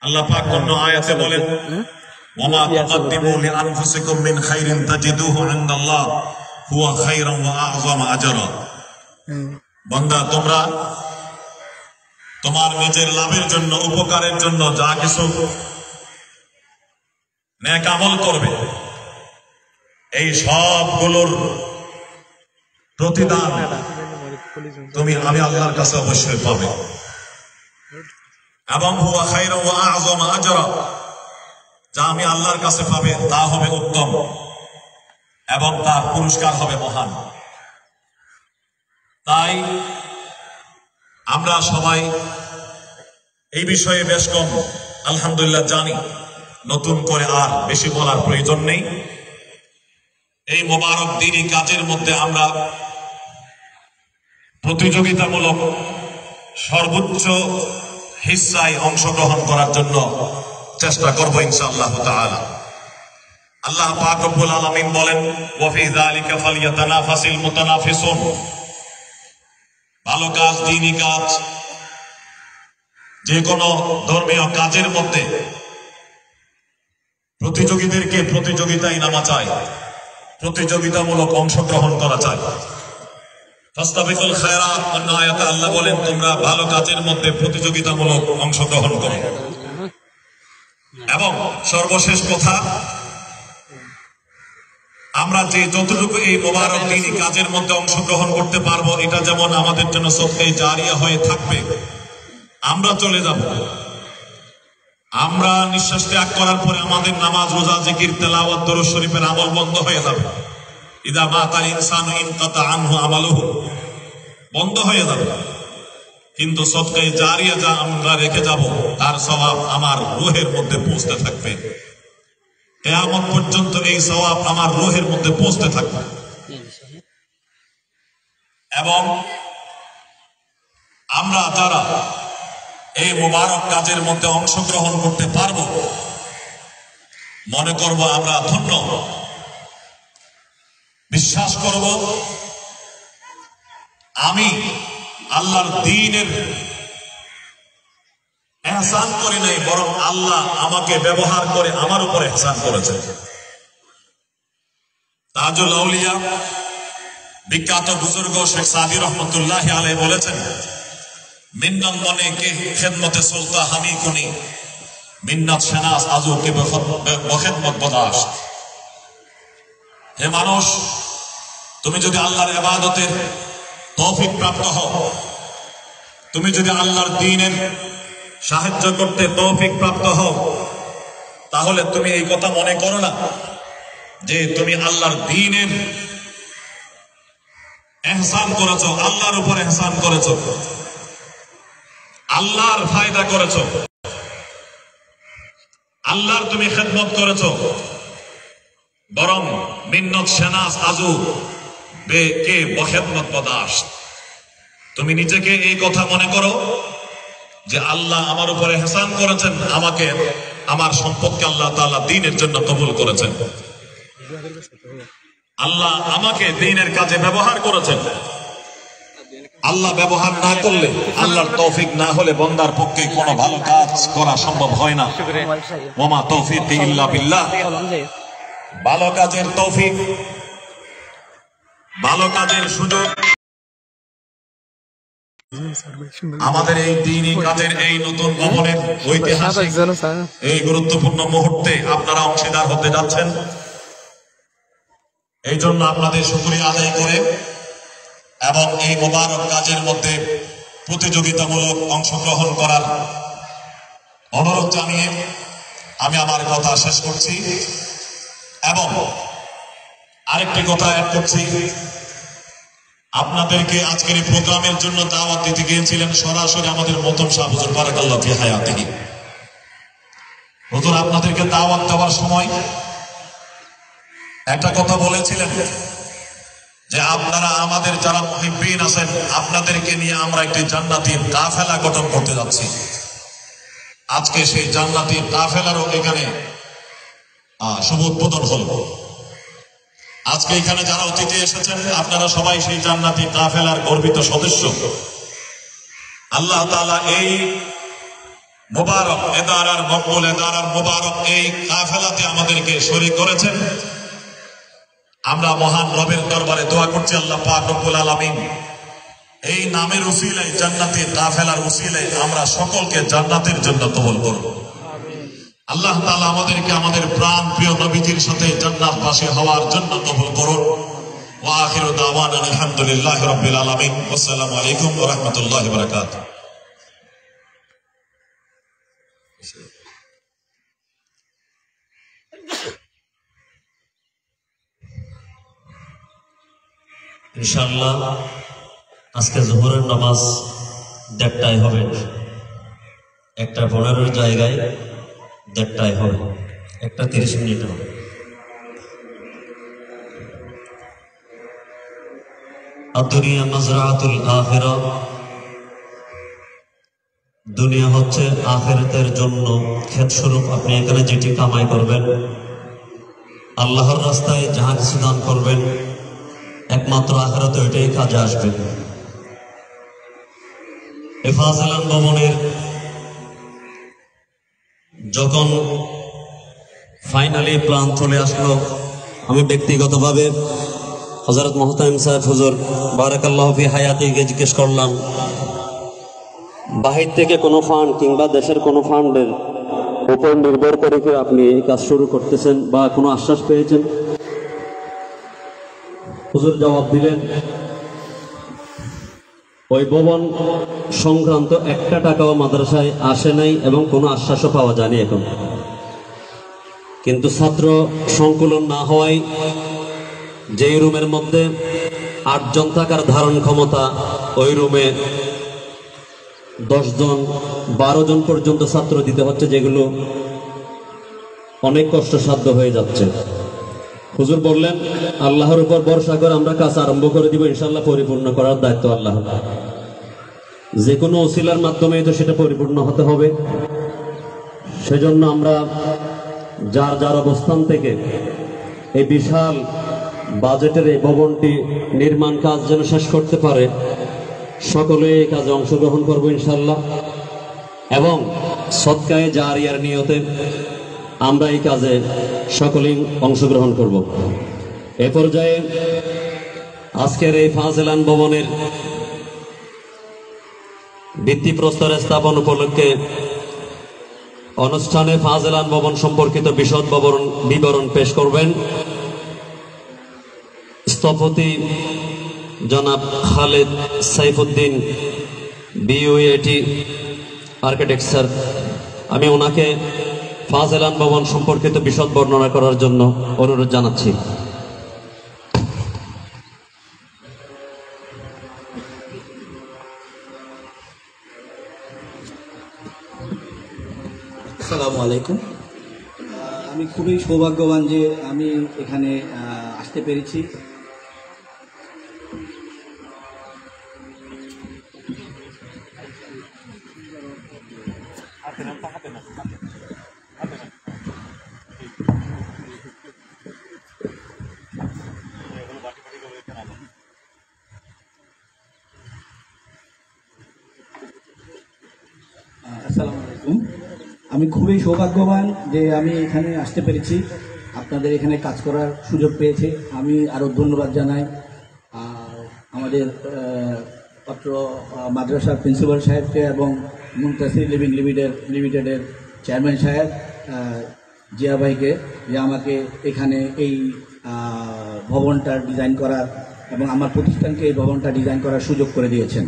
আল্লাহ পাক অন্য আয়াতে বলেন ওয়ামা তুকদ্দিমু লিআনফুসিকুম মিন খাইরিন তাজিদুহু ইনদাল্লাহ হুয়া খাইরান ওয়া আ'যামা আজরা। বান্দা, তোমরা তোমার নিজের লাভের জন্য, উপকারের জন্য যা কিছু নেক আমল করবে, এই সবগুলোর প্রতিদান আমি আল্লাহর কাছে অবশ্যই পাবে। এবং হুয়া খায়রু ওয়া আ'যামা আজরা, যা আমি আল্লাহর কাছে পাবে তা হবে উত্তম এবং তার পুরস্কার হবে মহান। তাই আমরা সবাই এই বিষয়ে বেশ কম আলহামদুলিল্লাহ জানি, নতুন করে আর বেশি বলার প্রয়োজন নেই। এই মোবারক দিনই কাজের মধ্যে আমরা প্রতিযোগিতামূলক সর্বোচ্চ হিস্সায় অংশগ্রহণ করার জন্য চেষ্টা করব ইনশাআল্লাহ তাআলা। আল্লাহ পাক রব্বুল আলামিন বলেন ওয়া ফি যালিকা ফালইয়াতানাফাসিল মুতানাফিসুন। ভালো কাজ, দ্বীনি কাজ, যে কোনো ধর্মীয় কাজের মধ্যে প্রতিযোগীদেরকে প্রতিযোগিতায় নামা চাই, প্রতিযোগিতামূলক অংশগ্রহণ করা চাই। ফাস্তাবিকুল খায়রাত, অন্য আয়াতে আল্লাহ বলেন তোমরা ভালো কাজের মধ্যে প্রতিযোগিতামূলক অংশগ্রহণ করো। এবং সর্বশেষ কথা, আমরা যে যতটুকু এই মোবারক দিনী কাজের মধ্যে অংশগ্রহণ করতে পারবো, এটা যেমন আমাদের জন্য সদকায়ে জারিয়া হয়ে থাকবে। আমরা চলে যাব, আমরা নিঃশ্বাস ত্যাগ করার পরে আমাদের নামাজ, রোজা, জিকির, তেলাওয়াত, দরুদ শরীফের আমল বন্ধ হয়ে যাবে। ইদা মাতাল ইনসানু ইনকাতা আনহু আমালুহু, বন্ধ হয়ে যাবে। কিন্তু সদকায়ে জারিয়া যা আমরা রেখে যাব, তার সওয়াব আমার রূহের মধ্যে পৌঁছতে থাকবে। কিয়ামত পর্যন্ত এই সওয়াব আমার রূহের মধ্যে পৌঁছতে থাকবে। এবং আমরা যারা এই মোবারক কাজের মধ্যে অংশগ্রহণ করতে পারবো, মনে করব আমরা ধন্য। বিশ্বাস করব আমি আল্লাহর দ্বীনের ইহসান করি নাই, বরং আল্লাহ আমাকে ব্যবহার করে আমার উপরে ইহসান করেছেন। তাজুল আউলিয়া বিখ্যাত বুজুর্গ শেখ সাদি রহমতুল্লাহ আলাইহি বলেছেন, মিন্নাত মনে কে খেদমতে সুলতা হামি কুনি, মিন্নাত শানাস আজু কে বখিদমত বদাস। হে মানুষ, তুমি যদি আল্লাহর ইবাদতের তৌফিক প্রাপ্ত হও, তুমি যদি আল্লাহর দ্বীনের সাহায্য করতে তৌফিক প্রাপ্ত হও, তাহলে তুমি এই কথা মনে করো না যে তুমি আল্লাহর দ্বীনের ইহসান করেছো, আল্লাহর উপর ইহসান করেছো, আল্লাহর ফায়দা করেছো, আল্লাহর তুমি খেদমত করেছো। বরং মিন্নত শানাস আজু বে কে বখিদমত বদাস, তুমি নিজেকে এই কথা মনে করো যে আল্লাহ আমার উপরে ইহসান করেছেন, আমাকে, আমার সম্পদকে আল্লাহ তাআলা দ্বীনের জন্য কবুল করেছেন। আল্লাহ আমাকে দ্বীনের কাজে ব্যবহার করেছেন। আল্লাহ ব্যবহার না করলে, আল্লাহর তৌফিক না হলে বান্দার পক্ষে কোনো ভালো কাজ করা সম্ভব হয় না। ওয়ামা তৌফিকি ইল্লা বিল্লাহ। ভালো কাজের তৌফিক, ভালো কাজের সুযোগ আমাদের এই দ্বীনি কাজের এই নতুন ভবনের ঐতিহাসিক এই গুরুত্বপূর্ণ মুহূর্তে আপনারা অংশীদার হতে যাচ্ছেন। এই জন্য আপনাদের শুকরিয়া আদায় করে এবং এই মোবারক কাজের মধ্যে প্রতিযোগিতামূলক অংশগ্রহণ করার অনুরোধ জানিয়ে আমি আমার কথা শেষ করছি। এবং আরেকটি কথা অ্যাড করছি, আপনাদেরকে আজকের এই প্রোগ্রামের জন্য দাওয়াত দিতে গিয়েছিলেন সরাসরি আমাদের মতন শাহ হুজুর বারাকাল্লাহু ফি হায়াতিহি। হুজুর আপনাদেরকে দাওয়াত দেওয়ার সময় একটা কথা বলেছিলেন যে আপনারা আমাদের যারা মুহিব্বিন আছেন, আপনাদেরকে নিয়ে আমরা একটি জান্নাতি কাফেলা গঠন করতে যাচ্ছি। আজকে সেই জান্নাতি কাফেলারও এখানে শুভ উদ্বোধন হল। আজকে এখানে যারা অতিথি এসেছেন, আপনারা সবাই সেই জান্নাতি কাফেলার গর্বিত সদস্য। আল্লাহ তাআলা এই মুবারক এদারার মকবুল এদারার মুবারক এই কাফেলাতে আমাদেরকে শরীক করেছেন। আমরা মহান রবের দরবারে দোয়া করছি, আল্লাহ পাক রব্বুল আলামিন এই নামের উসিলায় জান্নাতের কাফেলার উসিলায় আমরা সকলকে জান্নাতের জন্য কবুল করুন। আল্লাহ তাআলা আমাদেরকে আমাদের প্রাণ প্রিয় নবীজির সাথে জান্নাতবাসী হওয়ার জন্য কবুল করুন। ওয়া আখিরু দাওয়ানা আলহামদুলিল্লাহি রাব্বিল আলামিন। আসসালামু আলাইকুম ওয়া রাহমাতুল্লাহি ওয়া বারাকাতুহু। ইনশাআল্লাহ আজকে জোহরের নামাজ 1:30টায় হবে, 1:15-এর জায়গায় 1:30টায় হবে, 1:30 হবে। আদ-দুনিয়া মাজরাআতুল আখিরা, দুনিয়া হচ্ছে আখিরাতের জন্য ক্ষেত স্বরূপ। আপনি এখানে যেটি কামাই করবেন, আল্লাহর রাস্তায় যাহা কিছু দান করবেন, একমাত্র আখিরাতে ওইটাই কাজে আসবে। ফাজিলান ভবনের যখন ফাইনালি প্ল্যান চলে আসলো, আমি ব্যক্তিগতভাবে হযরত মুহতামিম সাহেব হুজুর বারাকাল্লাহু ফি হায়াতিকে জিজ্ঞেস করলাম, বাহির থেকে কোনো ফান্ড কিংবা দেশের কোনো ফান্ডের উপর নির্ভর করে কি আপনি এই কাজ শুরু করতেছেন বা কোনো আশ্বাস পেয়েছেন? হুজুর জবাব দিলেন, ওই ভবন সংক্রান্ত 1 টাকাও মাদ্রাসায় আসে নাই এবং কোনো আশ্বাসও পাওয়া যায়নি এখন। কিন্তু ছাত্র সংকুলন না হওয়ায় যেই রুমের মধ্যে 8 জন থাকার ধারণ ক্ষমতা, ওই রুমে 10 জন 12 জন পর্যন্ত ছাত্র দিতে হচ্ছে, যেগুলো অনেক কষ্টসাধ্য হয়ে যাচ্ছে। হুজুর বললেন, আল্লাহর উপর ভরসা করে আমরা কাজ আরম্ভ করে দিব, ইনশাআল্লাহ পরিপূর্ণ করার দায়িত্ব আল্লাহ। যে কোনো ওসিলার মাধ্যমে তো সেটা পরিপূর্ণ হতে হবে। সেজন্য আমরা যার যার অবস্থান থেকে এই বিশাল বাজেটের এই ভবনটি নির্মাণ কাজ যেন শেষ করতে পারে, সকলে এই কাজে অংশগ্রহণ করবো ইনশাআল্লাহ। এবং সদকায়ে জারিয়ার নিয়তে আমরা এই কাজে সকলেই অংশগ্রহণ করব। এ পর্যায়ে আজকের এই ফাজিলান ভবনের ভিত্তিপ্রস্তর স্থাপন উপলক্ষে অনুষ্ঠানে ফাজিলান ভবন সম্পর্কিত বিশদ বিবরণ পেশ করবেন স্থপতি জনাব খালেদ সাইফুদ্দিন বিইউএটি আর্কিটেক্ট স্যার। আমি ওনাকে ফাজিলান ভবন সম্পর্কিত বিশদ বর্ণনা করার জন্য অনুরোধ জানাচ্ছি। আসসালামু আলাইকুম। আমি খুবই সৌভাগ্যবান যে আমি এখানে আসতে পেরেছি। আসসালামু আলাইকুম। আমি খুবই সৌভাগ্যবান যে আমি এখানে আসতে পেরেছি, আপনাদের এখানে কাজ করার সুযোগ পেয়েছি। আমি আরও ধন্যবাদ জানাই আমাদের পত্র মাদ্রাসার প্রিন্সিপাল সাহেবকে এবং মুনতাসির লিভিং লিমিটেডের চেয়ারম্যান সাহেব জিয়া ভাইকে, যে আমাকে এখানে এই ভবনটা ডিজাইন করার এবং আমার প্রতিষ্ঠানকে এই ভবনটা ডিজাইন করার সুযোগ করে দিয়েছেন।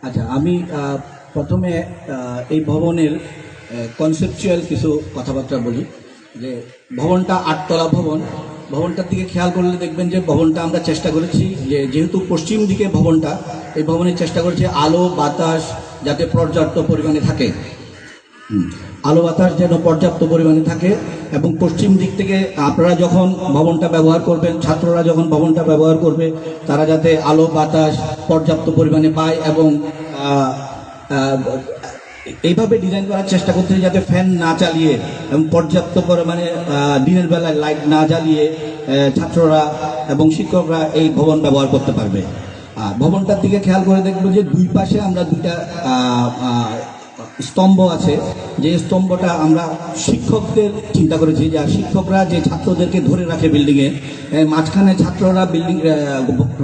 আচ্ছা, আমি প্রথমে এই ভবনের কনসেপচুয়াল কিছু কথাবার্তা বলি। যে ভবনটা 8 তলা ভবন। ভবনটার দিকে খেয়াল করলে দেখবেন যে ভবনটা আমরা চেষ্টা করেছি যে যেহেতু পশ্চিম দিকে ভবনটা, এই ভবনের চেষ্টা করেছি আলো বাতাস যাতে পর্যাপ্ত পরিমাণে থাকে, আলো বাতাস যেন পর্যাপ্ত পরিমাণে থাকে। এবং পশ্চিম দিক থেকে আপনারা যখন ভবনটা ব্যবহার করবেন, ছাত্ররা যখন ভবনটা ব্যবহার করবে, তারা যাতে আলো বাতাস পর্যাপ্ত পরিমাণে পায় এবং এইভাবে ডিজাইন করার চেষ্টা করতে যাতে ফ্যান না চালিয়ে এবং পর্যাপ্ত পরিমাণে দিনের বেলায় লাইট না জ্বালিয়ে ছাত্ররা এবং শিক্ষকরা এই ভবন ব্যবহার করতে পারবে। ভবনটার দিকে খেয়াল করে দেখবো যে দুই পাশে আমরা দুইটা স্তম্ভ আছে, যে স্তম্ভটা আমরা শিক্ষকদের চিন্তা করেছি, যে শিক্ষকরা যে ছাত্রদেরকে ধরে রাখে বিল্ডিংয়ে, মাঝখানে ছাত্ররা বিল্ডিং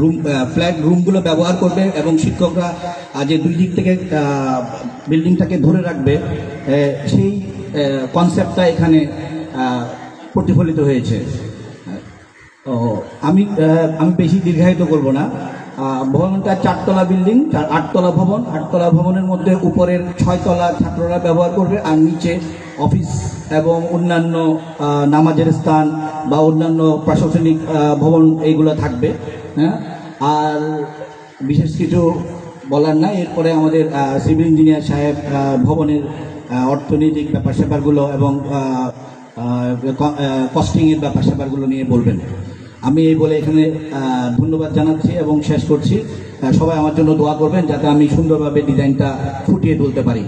রুম ফ্ল্যাট রুমগুলো ব্যবহার করবে এবং শিক্ষকরা যে দুই দিক থেকে বিল্ডিংটাকে ধরে রাখবে, সেই কনসেপ্টটা এখানে প্রতিফলিত হয়েছে। আমি বেশি দীর্ঘায়িত করব না। ভবনটা 4 তলা বিল্ডিং, 8 তলা ভবন। 8 তলা ভবনের মধ্যে উপরের 6 তলা ছাত্ররা ব্যবহার করবে, আর নিচে অফিস এবং অন্যান্য নামাজের স্থান বা অন্যান্য প্রশাসনিক ভবন এইগুলো থাকবে। হ্যাঁ, আর বিশেষ কিছু বলার নাই। এরপরে আমাদের সিভিল ইঞ্জিনিয়ার সাহেব ভবনের অর্থনৈতিক ব্যাপার স্যাপারগুলো এবং কস্টিংয়ের ব্যাপার স্যাপারগুলো নিয়ে বলবেন। আমি এই বলে এখানে ধন্যবাদ জানাচ্ছি এবং শেষ করছি। সবাই আমার জন্য দোয়া করবেন যাতে আমি সুন্দরভাবে ডিজাইনটা ফুটিয়ে তুলতে পারি।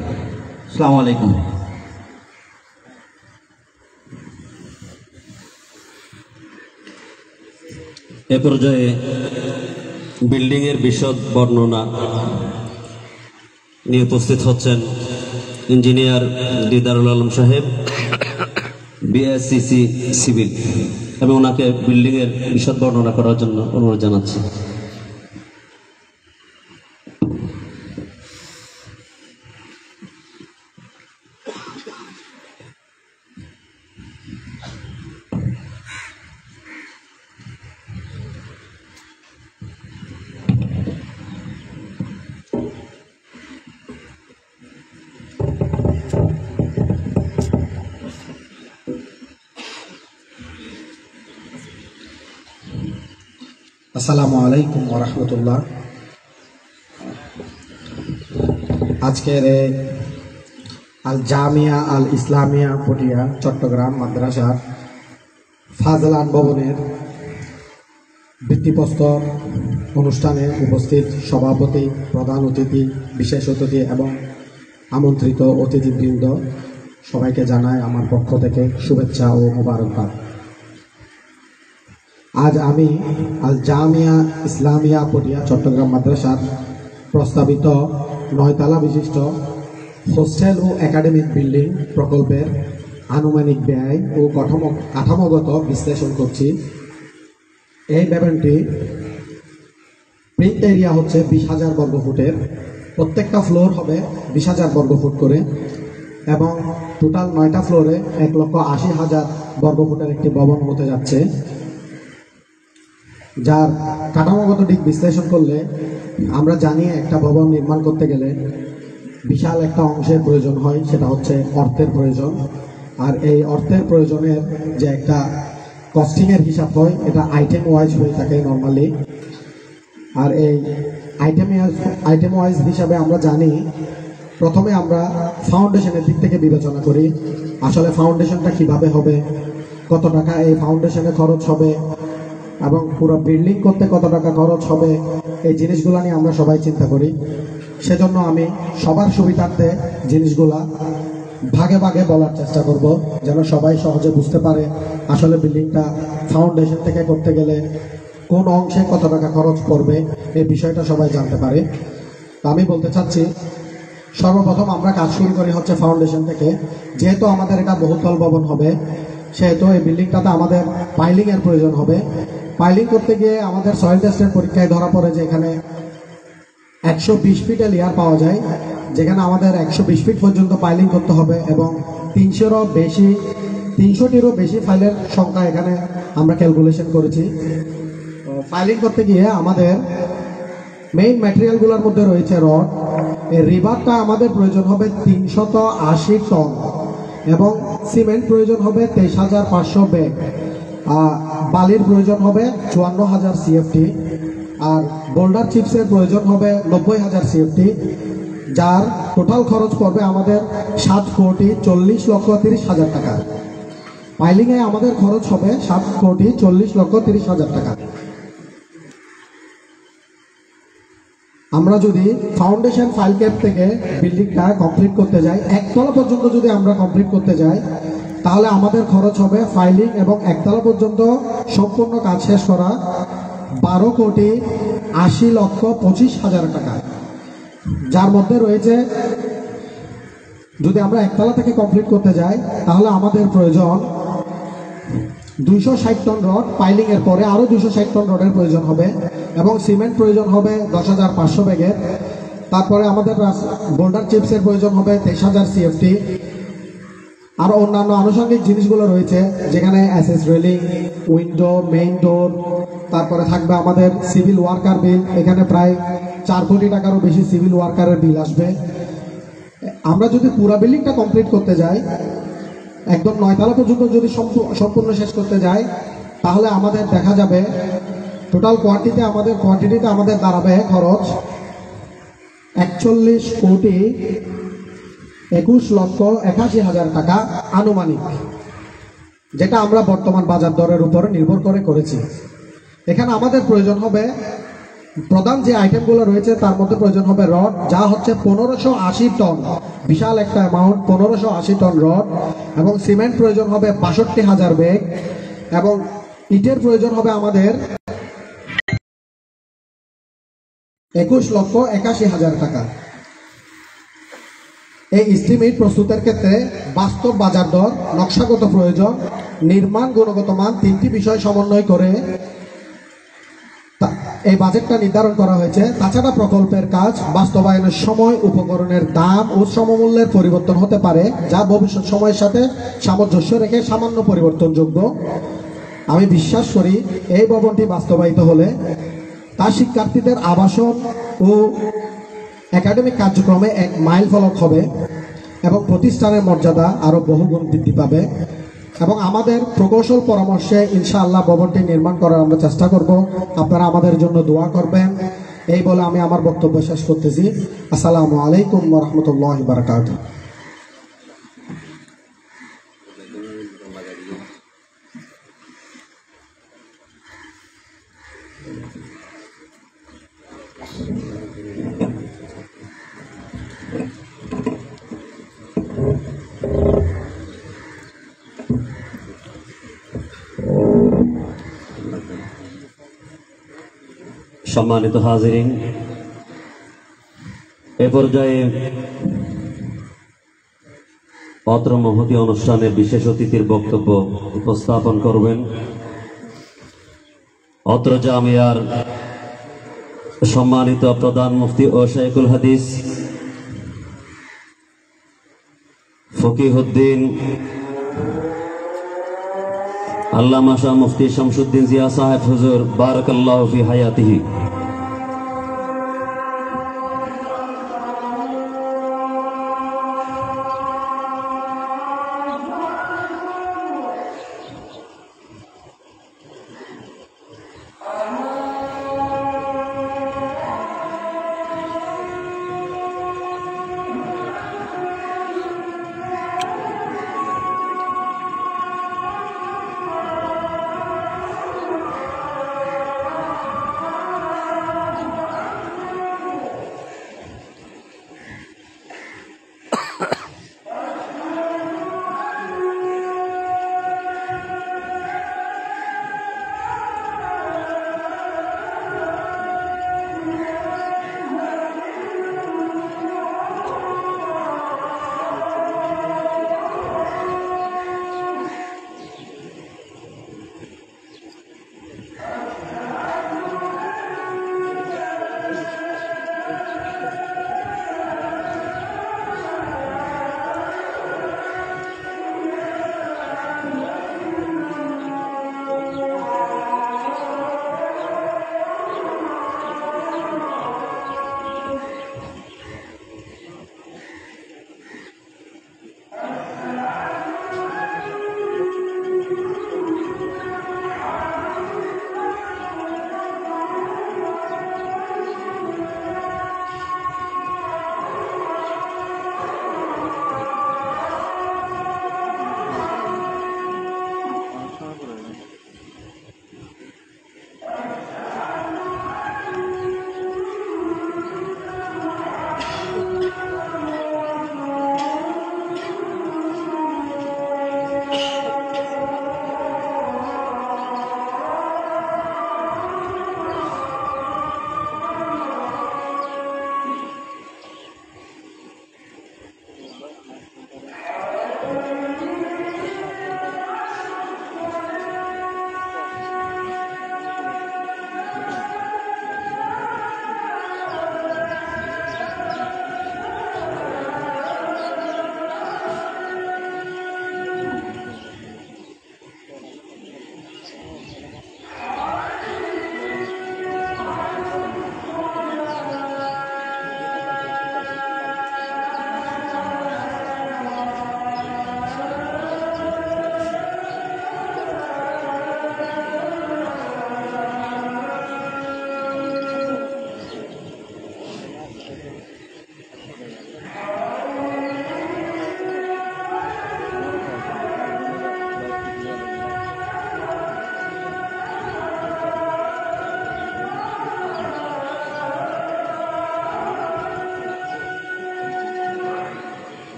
আসসালামু আলাইকুম। এ পর্যায়ে বিল্ডিংয়ের বিশদ বর্ণনা নিয়ে উপস্থিত হচ্ছেন ইঞ্জিনিয়ার দিদারুল আলম সাহেব, বিএসসিসি সিভিল, এবং ওনাকে বিল্ডিংয়ের বিশদ বর্ণনা করার জন্য অনুরোধ জানাচ্ছি। আসসালামু আলাইকুম ওয়া রাহমাতুল্লাহ। আজকের আল জামিয়া আল ইসলামিয়া পটিয়া চট্টগ্রাম মাদ্রাসার ফাজলান ভবনের ভিত্তিপ্রস্তর অনুষ্ঠানে উপস্থিত সভাপতি, প্রধান অতিথি, বিশেষ অতিথি এবং আমন্ত্রিত অতিথিবৃন্দ সবাইকে জানাই আমার পক্ষ থেকে শুভেচ্ছা ও মোবারকবাদ। আজ আমি আল জামিয়া ইসলামিয়া পটিয়া চট্টগ্রাম মাদ্রাসার প্রস্তাবিত 9 তলা বিশিষ্ট হোস্টেল ও একাডেমিক বিল্ডিং প্রকল্পের আনুমানিক ব্যয় ও কাঠামোগত বিশ্লেষণ করছি। এই ভবনটি প্রিন্ট এরিয়া হচ্ছে 20,000 বর্গফুটের, প্রত্যেকটা ফ্লোর হবে 20,000 বর্গফুট করে এবং টোটাল 9টা ফ্লোরে 1,80,000 বর্গফুটের একটি ভবন হতে যাচ্ছে, যার কাঠামোগত দিক বিশ্লেষণ করলে আমরা জানি একটা ভবন নির্মাণ করতে গেলে বিশাল একটা অংশের প্রয়োজন হয়, সেটা হচ্ছে অর্থের প্রয়োজন। আর এই অর্থের প্রয়োজনের যে একটা কস্টিংয়ের হিসাব হয়, এটা আইটেম ওয়াইজ হয়ে থাকে নর্মালি। আর এই আইটেম ওয়াইজ হিসাবে আমরা জানি, প্রথমে আমরা ফাউন্ডেশনের দিক থেকে বিবেচনা করি, আসলে ফাউন্ডেশনটা কিভাবে হবে, কত টাকা এই ফাউন্ডেশনে খরচ হবে এবং পুরো বিল্ডিং করতে কত টাকা খরচ হবে, এই জিনিসগুলো নিয়ে আমরা সবাই চিন্তা করি। সেজন্য আমি সবার সুবিধার্থে জিনিসগুলা ভাগে ভাগে বলার চেষ্টা করব, যেন সবাই সহজে বুঝতে পারে আসলে বিল্ডিংটা ফাউন্ডেশন থেকে করতে গেলে কোন অংশে কত টাকা খরচ পড়বে, এই বিষয়টা সবাই জানতে পারে। তো আমি বলতে চাচ্ছি, সর্বপ্রথম আমরা কাজ শুরু করি হচ্ছে ফাউন্ডেশন থেকে। যেহেতু আমাদের এটা বহুতল ভবন হবে, সেহেতু এই বিল্ডিংটাতে আমাদের পাইলিংয়ের প্রয়োজন হবে। পাইলিং করতে গিয়ে আমাদের সয়েল টেস্টের পরীক্ষায় ধরা পড়ে যে এখানে 120 ফিটে লেয়ার পাওয়া যায়, যেখানে আমাদের 120 ফিট পর্যন্ত পাইলিং করতে হবে এবং 300টিরও বেশি ফাইলের সংখ্যা এখানে আমরা ক্যালকুলেশন করেছি। ফাইলিং করতে গিয়ে আমাদের মেইন ম্যাটেরিয়ালগুলোর মধ্যে রয়েছে রড। এই রিবারটা আমাদের প্রয়োজন হবে 380 টন এবং সিমেন্ট প্রয়োজন হবে 23,500 ব্যাগ, বালির প্রয়োজন হবে 54,000 CFT, আর বোল্ডার চিপসের প্রয়োজন হবে 90,000 CFT, যার টোটাল খরচ পড়বে আমাদের 7,40,30,000 টাকা। পাইলিংয়ে আমাদের খরচ হবে 7,40,30,000 টাকা। আমরা যদি ফাউন্ডেশন ফাইল ক্যাপ থেকে বিল্ডিংটা কমপ্লিট করতে যাই, একতলা পর্যন্ত যদি আমরা কমপ্লিট করতে যাই, তাহলে আমাদের খরচ হবে ফাইলিং এবং একতলা পর্যন্ত সম্পূর্ণ কাজ শেষ করা 80,25,000 টাকা, যার মধ্যে রয়েছে, যদি আমরা একতলা থেকে কমপ্লিট করতে যাই তাহলে আমাদের প্রয়োজন 260 টন রড, পাইলিং এর পরে আরো 260 টন রডের প্রয়োজন হবে এবং সিমেন্ট প্রয়োজন হবে 10,500 ব্যাগের। তারপরে আমাদের বোল্ডার চিপসের প্রয়োজন হবে 23,000 CFT। আরো অন্যান্য আনুষঙ্গিক জিনিসগুলো রয়েছে, যেখানে এসএস রেলিং, উইন্ডো, মেইন ডোর, তারপরে থাকবে আমাদের সিভিল ওয়ার্কার বিল। এখানে প্রায় 4 কোটি টাকারও বেশি সিভিল ওয়ার্কারের বিল আসবে। আমরা যদি পুরো বিল্ডিংটা কমপ্লিট করতে যাই, একদম 9 তলা পর্যন্ত যদি সম্পূর্ণ শেষ করতে যাই, তাহলে আমাদের দেখা যাবে টোটাল কোয়ান্টিটিতে আমাদের দাঁড়াবে খরচ 41,81,81,000 টাকা আনুমানিক, যেটা আমরা বর্তমান বাজার দরের উপর নির্ভর করে করেছি। এখানে আমাদের প্রয়োজন হবে, প্রধান যে আইটেমগুলো রয়েছে তার মধ্যে প্রয়োজন হবে রড, যা হচ্ছে 1580 টন, বিশাল একটা অ্যামাউন্ট, 1580 টন রড, এবং সিমেন্ট প্রয়োজন হবে 62,000 ব্যাগ, এবং ইটের প্রয়োজন হবে আমাদের 21,81,000 টাকা। এই এস্টিমেট প্রস্তুতের ক্ষেত্রে বাস্তব বাজার দর, নকশাগত প্রয়োজন, নির্মাণ গুণগত মান, 3টি বিষয় সমন্বয় করে এই বাজেটটা নির্ধারণ করা হয়েছে। তাছাড়া প্রকল্পের কাজ বাস্তবায়নের সময় উপকরণের দাম ও সমমূল্যের পরিবর্তন হতে পারে, যা ভবিষ্যৎ সময়ের সাথে সামঞ্জস্য রেখে সামান্য পরিবর্তনযোগ্য। আমি বিশ্বাস করি এই ভবনটি বাস্তবায়িত হলে তা শিক্ষার্থীদের আবাসন ও একাডেমিক কার্যক্রমে এক মাইল ফলক হবে এবং প্রতিষ্ঠানের মর্যাদা আরো বহুগুণ বৃদ্ধি পাবে। এবং আমাদের প্রকৌশল পরামর্শে ইনশাআল্লাহ ভবনটি নির্মাণ করার আমরা চেষ্টা করব। আপনারা আমাদের জন্য দোয়া করবেন। এই বলে আমি আমার বক্তব্য শেষ করতেছি। আসসালামু আলাইকুম ওয়া রাহমাতুল্লাহি ওয়া বারাকাতুহু। সম্মানিত হাজিরিন, এ পর্যায়ে অত্র মহতী অনুষ্ঠানে বিশেষ অতিথির বক্তব্য উপস্থাপন করবেন অত্র জামিয়ার সম্মানিত প্রধান মুফতি ও শাইখুল হাদিস ফকিহুদ্দিন আল্লামা শাহ মুফতি শামসুদ্দিন জিয়া সাহেব হুজুর, বারাকাল্লাহু ফি হায়াতিহি।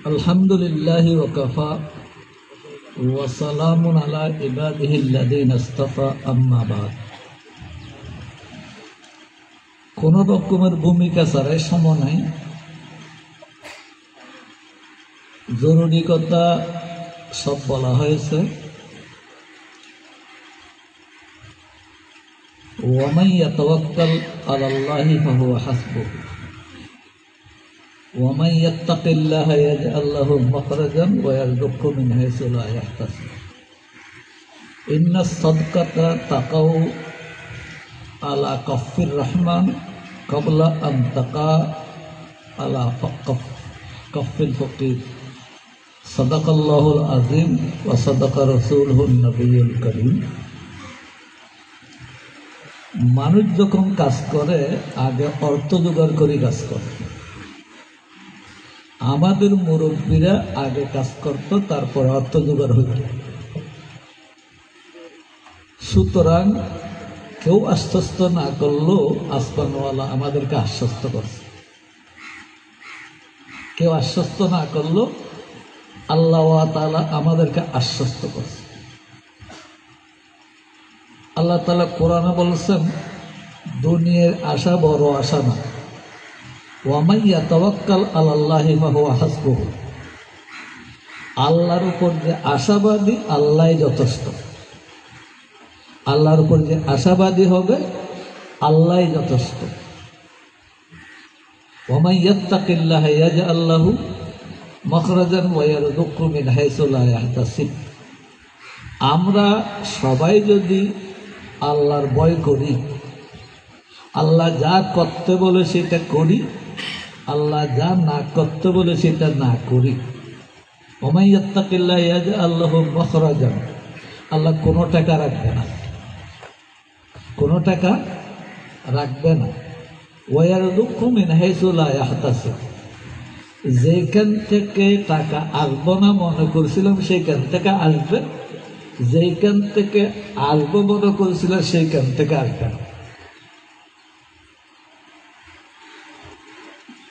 আলহামদুলিল্লাহি ওয়া কাফা ওয়া সালামুন আলা ইবাদিহিল্লাযীনা ইসতাফা, আম্মা বাদ। কোন রকমের ভূমিকা ছাড়াই সময় নাই, জরুরি কথা সব বলা হয়েছে। ওয়া মান ইয়াতাওয়াক্কাল আলাল্লাহি ফাহুয়া হাসবুহু ওয়া মান ইয়াত্তাকিল্লাহা ইয়াজআল লাহু মাখরাজান ওয়া ইয়ারযুকহু মিন হাইসু লা ইয়াহতাসিব। ইন্নাস সাদকাতা তাকাউ আলা কাফির রহমান ক্বাবলা আন তাকা আলা কাফিল ফকির। সাদাকাল্লাহুল আযীম ওয়া সাদাকা রাসূলুহুন নবিয়্যুল কারীম। মানুষ যখন কাজ করে আগে অর্থ জোগাড় করে কাজ করে। আমাদের মুরব্বীরা আগে কাজ করত, তারপরে অর্থ জোগাড় হইত। সুতরাং কেউ আশ্বস্ত না করলেও আসমানওয়ালা আমাদেরকে আশ্বস্ত করছে। কেউ আশ্বস্ত না করলেও আল্লাহ তাআলা আমাদেরকে আশ্বস্ত করছে। আল্লাহ তাআলা কোরআনে বলছেন, দুনিয়ার আশা বড় আশা না। ওয়া মান ইয়াতাওয়াক্কাল আলাল্লাহি ফাহুয়া হাসবুহু। আল্লাহর উপর যে আশাবাদী, আল্লাহই যথেষ্ট। আল্লাহর উপর যে আশাবাদী হবে, আল্লাহই যথেষ্ট। ওয়া মান ইয়াত্তাকিল্লাহা ইয়াজআল লাহু মাখরাজান ওয়া ইয়ারযুকহু মিন হাইসু লা ইয়াহতাসিব। আমরা সবাই যদি আল্লাহর ভয় করি, আল্লাহ যা করতে বলে সেটা করি, আল্লাহ যা না করতে বলে সেটা না করি। ওয়া মান ইয়াত্তাকিল্লাহা ইয়াজআল লাহু মাখরাজান। আল্লাহ কোনো টাকা রাখবে না, কোনো টাকা রাখবে না। ওয়া ইয়ারযুকহু মিন হাইসু লা ইয়াহতাসিব। যেখান থেকে টাকা আসবো না মনে করছিলাম সেইখান থেকে আসবে, যেখান থেকে আসবো মনে করছিলাম সেইখান থেকে আসবে না।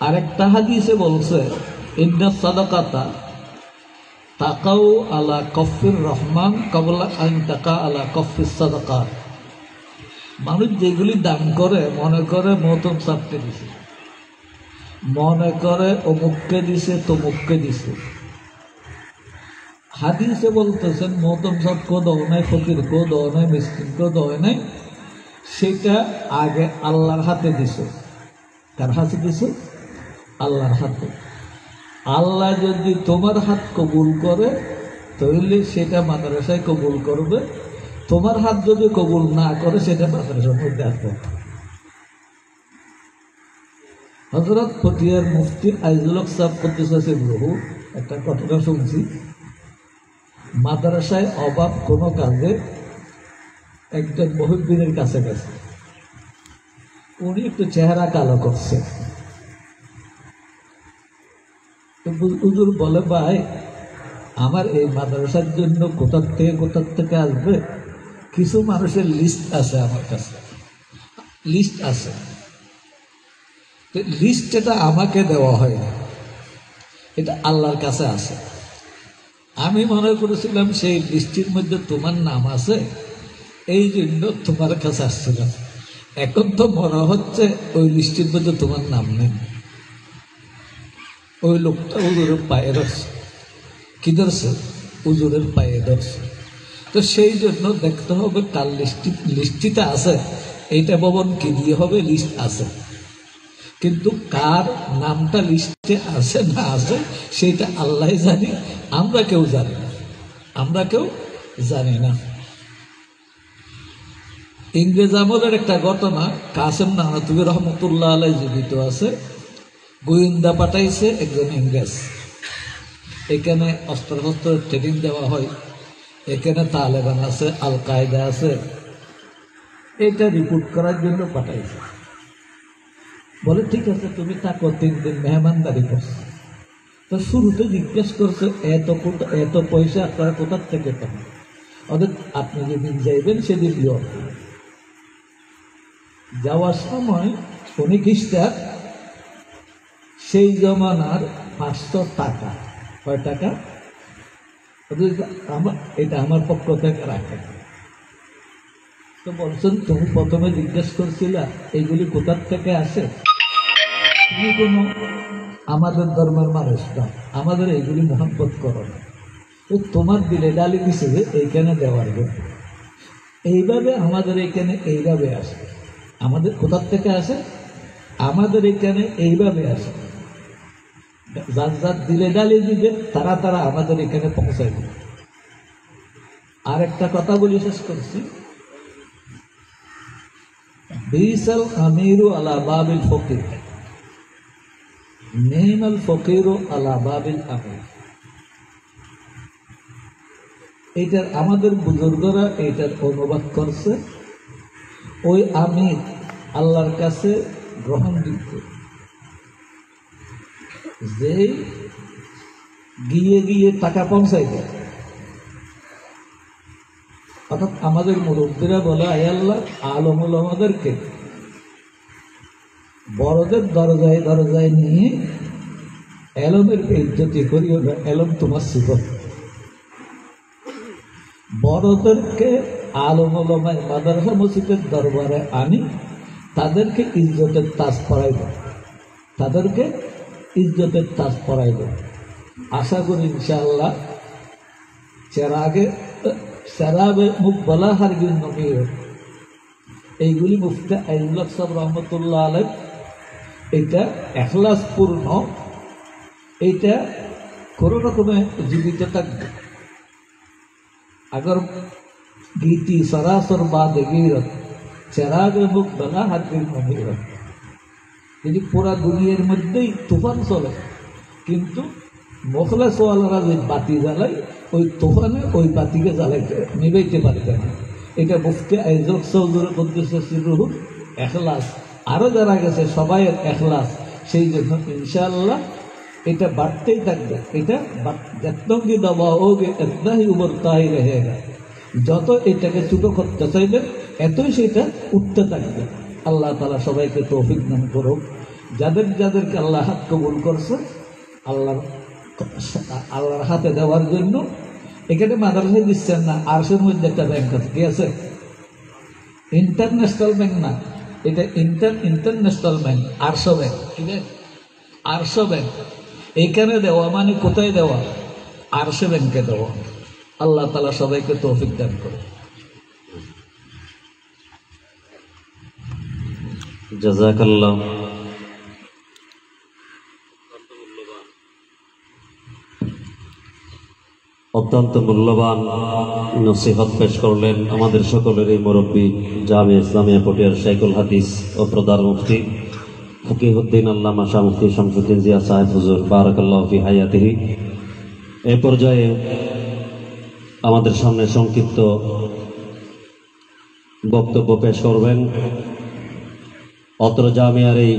আরেকটা হাদিসে বলছে, ইন্না সাদাকাতা তাকাউ আলা কাফির রহমান ক্বাবলা আন তাকা আলা কাফিস সাদাকাত। মানুষ যেগুলি দান করে মনে করে মহতম সাহেবকে দিছে, মনে করে অমুককে দিছে তমুককে দিছে। হাদিসে বলতেছেন মহতম সাহেব কেউ দেওয়া নাই, ফকির কেউ দেওয়া নাই, মিসকিন কেউ দেওয়া নাই। সেটা আগে আল্লাহর হাতে দিছে। কার হাতে দিছে? আল্লাহর হাতে। আল্লাহ যদি তোমার হাত কবুল করে তাহলে সেটা মাদ্রাসায় কবুল করবে, তোমার হাত যদি কবুল না করে সেটা মাদ্রাসার মধ্যে আসবে। হযরত ফটিয়ার মুফতি আইজুল হক সাহেব কুদ্দুসাসির রূহ একটা ঘটনা শুনছি। মাদ্রাসায় অভাব কোনো কাজে একজন মুহিদ্দিনের কাছে গেছে। উনি একটু চেহারা কালো করছে। হুজুর বলে, ভাই আমার এই মাদ্রাসার জন্য কোথার থেকে আসবে, কিছু মানুষের লিস্ট আছে আমার কাছে, লিস্ট আছে। লিস্ট এটা আমাকে দেওয়া হয় না, এটা আল্লাহর কাছে আছে। আমি মনে করেছিলাম সেই লিস্টের মধ্যে তোমার নাম আছে, এই জন্য তোমার কাছে আসছিলাম। এখন তো মনে হচ্ছে ওই লিস্টের মধ্যে তোমার নাম নেই। ওই লোকটা হুজুরের পায়ে ধরছে। কি ধরছে? হুজুরের পায়ে ধরছে। তো সেই জন্য দেখতে হবে কার লিস্টিতে আছে। এইটা ভবন কি দিয়ে হবে, লিস্ট আছে, কিন্তু কার নামটা লিস্টে আছে না আছে সেইটা আল্লাহ জানি, আমরা কেউ জানি না, আমরা কেউ জানি না। ইংরেজ আমলের একটা ঘটনা, কাসেম নানাতুবি রহমতুল্লাহ আলাই জীবিত আছে। গোয়েন্দা পাঠাইছে একজন ইংরেজ, এখানে অস্ত্র ট্রেনিং দেওয়া হয়, এখানে তালেবান আছে, আল কায়দা আছে, এটা রিপোর্ট করার জন্য পাঠাইছে। বলে ঠিক আছে তুমি থাকো, 3 দিন মেহমানদারি করছে। তো শুরুতে জিজ্ঞেস করছে এত পয়সা আপনারা কোথার থেকে পান? অর্থাৎ আপনি যেদিন যাইবেন সেদিন যাওয়ার সময় উনি খ্রিস্টান, সেই জমানার 500 টাকা। কয় টাকা? এটা আমার পক্ষ থেকে রাখে। তো বলছেন, তুমি প্রথমে জিজ্ঞেস করছিলা এইগুলি কোথার থেকে আসে? তুমি কোনো আমাদের ধর্মের মানুষ না, আমাদের এইগুলি মহব্বত করো না, তো তোমার দিলে ডালি হিসেবে এইখানে দেওয়ার জন্য। এইভাবে আমাদের এখানে এইভাবে আসে। আমাদের কোথার থেকে আসে? আমাদের এখানে এইভাবে আসে। যার যার দিলে ডালি দিবে তারা তারা আমাদের এখানে পৌঁছায় দিবে। আর একটা কথা বলি, শেষ করছি। বিসাল আমিরু আলা বাবিল ফকির, নেইমাল ফকিরু আলা বাবিল আমির। এইটার আমাদের বুজুর্গরা এইটার অনুবাদ করছে, ওই আমির আল্লাহর কাছে গ্রহণযোগ্য, যে গিয়ে গিয়ে টাকা পৌঁছাই দেয়। অর্থাৎ আমাদের মুরব্বীরা বলে, আয় আল্লাহ, আলমুল আমাদেরকে বড়দের দরজায় দরজায় নিয়ে এলমের ইজ্জতি করিও না, এলম তোমার সিফত। বড়দেরকে আলমুল মাদ্রাসা মসজিদের দরবারে আনি, তাদেরকে ইজ্জতের তাজ পরাইব, তাদেরকে ইজ্জতের তাজ পরাইব। আশা করি ইনশাআল্লাহ চেরাগে মুখ বলা হারগিজ নবীর। এইগুলি মুফতি আইনুল্লাহ সাহেব রহমতুল্লাহ আলাইহ, এটা এখলাস পূর্ণ, এইটা কোনো রকমে জীবিত থাকবে। আগর গীতি সরাসর বাদ গিরত চেরাগে মুখ বলা হারগিজ নবীর। যদি পুরা দুনিয়ার মধ্যেই তুফান চলে, কিন্তু মোখলেস ওয়ালারা যে বাতি জ্বালায়, ওই তুফানে ওই বাতিকে জ্বালাইতে নিবাইতে পারবে না। এটা মুফতি আইজক চৌধুরী কুদ্দুসুর এখলাস, আরও যারা গেছে সবাইয়ের এখলাস। সেই জন্য ইনশাআল্লাহ এটা বাড়তেই থাকবে। এটা যত্নকি দবা হোগে একদাহি উবরতাই রেহেগা। যত এটাকে ছোটো করতে চাইবেন, এতই সেটা উঠতে থাকবে। আল্লাহ তাআলা সবাইকে তৌফিক দান করুক। যাদের যাদেরকে আল্লাহ হাত কবুল করছে, আল্লাহর হাতে দেওয়ার জন্য। এখানে মাদ্রাসায় দিচ্ছেন না, আরশের মধ্যে একটা ব্যাংক আছে, কি আছে? ইন্টারন্যাশনাল ব্যাংক না, এটা ইন্টারন্যাশনাল ব্যাংক, আরশ ব্যাংক। ঠিক আছে, আরশ ব্যাংক। এইখানে দেওয়া মানে কোথায় দেওয়া? আরশে ব্যাংকে দেওয়া। আল্লাহ তাআলা সবাইকে তৌফিক দান করে। জাযাকাল্লাহ। অত্যন্ত মূল্যবান নসিহত পেশ করলেন আমাদের সকলের এই মুরব্বী, জামিয়া ইসলামিয়া পটিয়ার শাইখুল হাদিস ও প্রধান মুফতি ফকিহুদ্দিন আল্লামা শাহ মুফতি শামসুদ্দিন জিয়া সাহেব হুজুর, বারাকাল্লাহু ফি হায়াতিহি। এই পর্যায়ে আমাদের সামনে সংক্ষিপ্ত বক্তব্য পেশ করবেন অত্র জামিয়ার এই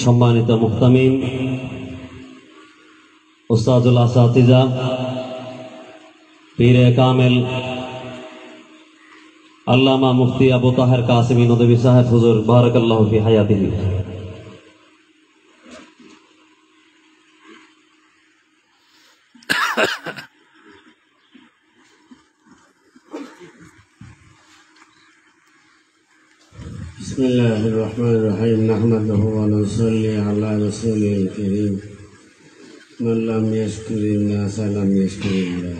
সম্মানিত মুহতামিম উস্তাদুল আসাতিজা, পীরে কামেল আল্লামা মুফতি আবু তাহের কাসিমি নদভী সাহেব হুজুর, বারাকাল্লাহু ফি হায়াতিহি। বিসমিল্লাহির রহমানির রহিম। নাহমাদুহু ওয়া নুসাল্লি আলা রাসূলিল কারীম। মান লাম ইয়াশকুরিন নাস লাম ইয়াশকুরিল্লাহ।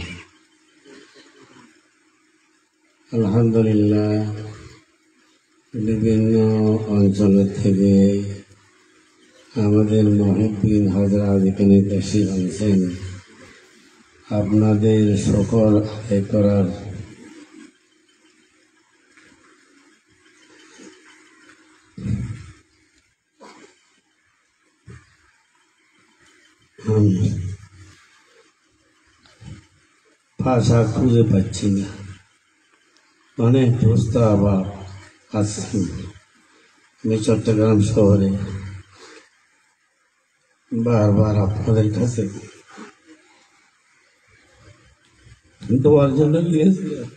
আলহামদুলিল্লাহ, বিভিন্ন অঞ্চল থেকে আমাদের মুহিব্বিন হযরত এখানে তাশরীফ আনছেন। আপনাদের সকল আদায় করার ভাষা খুঁজে পাচ্ছি না। অনেক প্রস্তাব আসছে। আমি চট্টগ্রাম শহরে বারবার আপনাদের কাছে দোয়ার জন্য গিয়েছিলাম।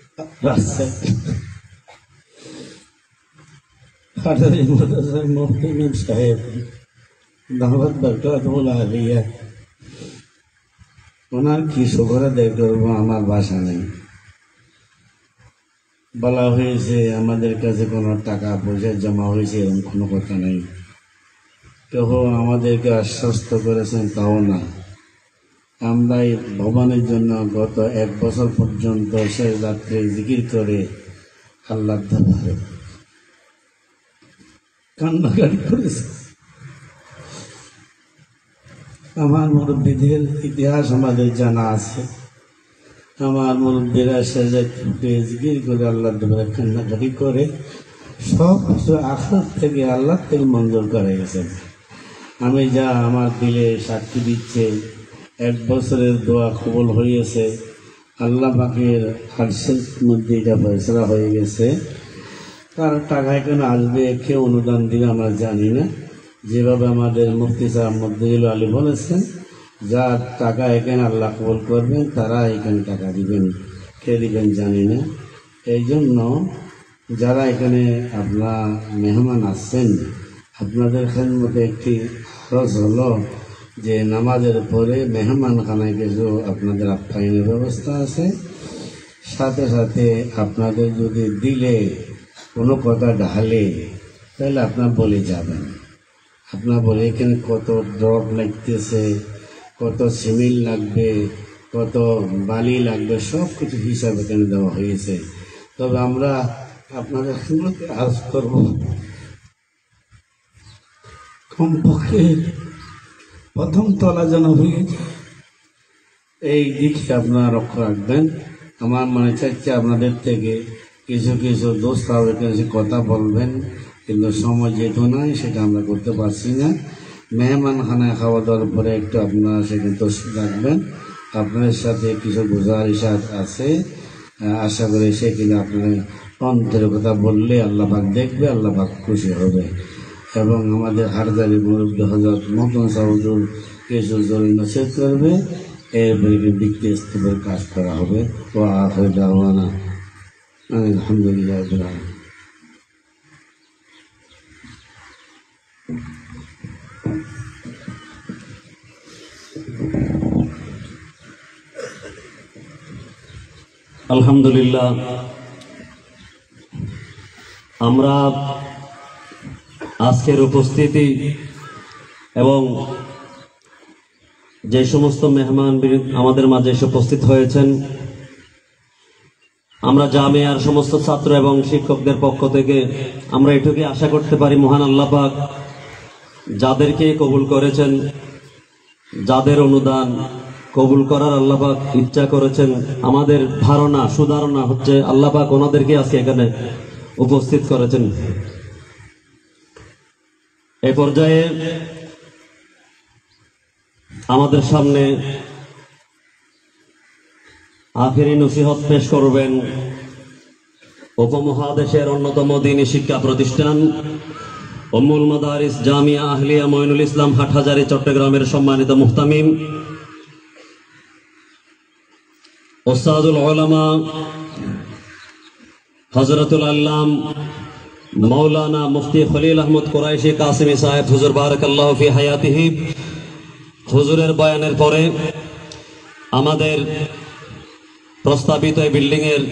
রাস্তায় মুফতি সাহেব দাওয়াত বরকতুল আলিয়া ওনার কি শুকর আদায় করবো, আমার ভাষা নেই। বলা হয়েছে আমাদের কাছে কোনো টাকা পয়সা জমা হয়েছে, এরকম কোনো কথা নেই। কেউ আমাদেরকে আশ্বস্ত করেছেন তাও না। আমরা এই ভবনের জন্য গত 1 বছর পর্যন্ত শেষ রাত্রে জিকির করে আল্লাহর দরবারে কান্নাকাটি করেছে। আমার মুরব্বীদের ইতিহাস আমাদের জানা আছে। আমার মুরব্বীরা শেষ রাত্রে জিকির করে আল্লাহর দরবারে কান্নাকাটি করে সব কিছু আখিরাত থেকে আল্লাহ থেকে মঞ্জুর করে গেছেন। আমি যা আমার দিলে সাক্ষী দিচ্ছে 1 বছরের দোয়া কবুল হয়েছে। আল্লাহ পাকের আরশের মধ্যে এটা ফয়সালা হয়ে গেছে। কার টাকা এখানে আসবে, কে অনুদান দিবে আমরা জানি না। যেভাবে আমাদের মুফতি সাহেব মধ্যজুল আলী বলেছেন, যার টাকা এখানে আল্লাহ কবুল করবেন তারা এখানে টাকা দিবেন, কে দিবেন জানি না। এই জন্য যারা এখানে আপনার মেহমান আসছেন, আপনাদের খেদমতে একটি খরচ হলো যে নামাজের পরে মেহমানখানায় কিছু আপনাদের আপ্যায়নের ব্যবস্থা আছে। সাথে সাথে আপনাদের যদি দিলে কোনো কথা ঢালে তাহলে আপনার বলে যাবেন। আপনার বলে এখানে কত ড্রপ লাগতেছে, কত সিমেন্ট লাগবে, কত বালি লাগবে, সব কিছু হিসাব এখানে দেওয়া হয়েছে। তবে আমরা আপনাদের খেদমতে আরজ করব, কমপক্ষে প্রথম তলা যেন হয়ে যায়, এই দিকটা আপনারা লক্ষ্য রাখবেন। আমার মনে চাইছে আপনাদের থেকে কিছু কিছু দোস্তাও এখানে কথা বলবেন, কিন্তু সময় যেহেতু নাই সেটা আমরা করতে পারছি না। মেহমানখানায় খাওয়া দাওয়ার পরে একটু আপনারা সেখানে দোষী রাখবেন। আপনাদের সাথে কিছু গুজারিশাত আছে, আশা করি সেখানে আপনার অন্তরের কথা বললে আল্লাহ পাক দেখবে, আল্লাহ পাক খুশি হবে। এবং আমাদের হারদারি মুরব্বী হযরত মোহাম্মদ সাউদুল কিছু জরুরি নসিহত করবে, এরপরে দিকতে ইস্তেফার কাজ করা হবে। ও আখির দাওয়ানা আলহামদুলিল্লাহ রাব্বিল আলামিন। আলহামদুলিল্লাহ, আমরা আজকের উপস্থিতি এবং যে সমস্ত মেহমান আমাদের মাঝে এসে উপস্থিত হয়েছেন, আমরা জামিয়ার সমস্ত ছাত্র এবং শিক্ষকদের পক্ষ থেকে আমরা এটুকুই আশা করতে পারি, মহান আল্লাহ পাক যাদেরকে কবুল করেছেন, যাদের অনুদান কবুল করার আল্লাহ পাক ইচ্ছা করেছেন, আমাদের ধারণা সুধারণা হচ্ছে আল্লাহ পাক ওনাদেরকে আজকে এখানে উপস্থিত করেছেন। এই পর্যায়ে আমাদের সামনে আখেরি নসিহত পেশ করবেন উপমহাদেশের অন্যতম দ্বীনী শিক্ষা প্রতিষ্ঠান উম্মুল মাদারিস জামিয়া আহলিয়া মঈনুল ইসলাম হাটহাজারী চট্টগ্রামের সম্মানিত মুহতামিম ওস্তাদুল উলামা হযরতুল আল্লাম মৌলানা মুফতি খলিল আহমদ কুরাইশি কাসিমি সাহেব হুজুর বারাকাল্লাহু ফি হায়াতিহি। হুজুরের বয়ানের পরে আমাদের প্রস্তাবিত এই বিল্ডিং এর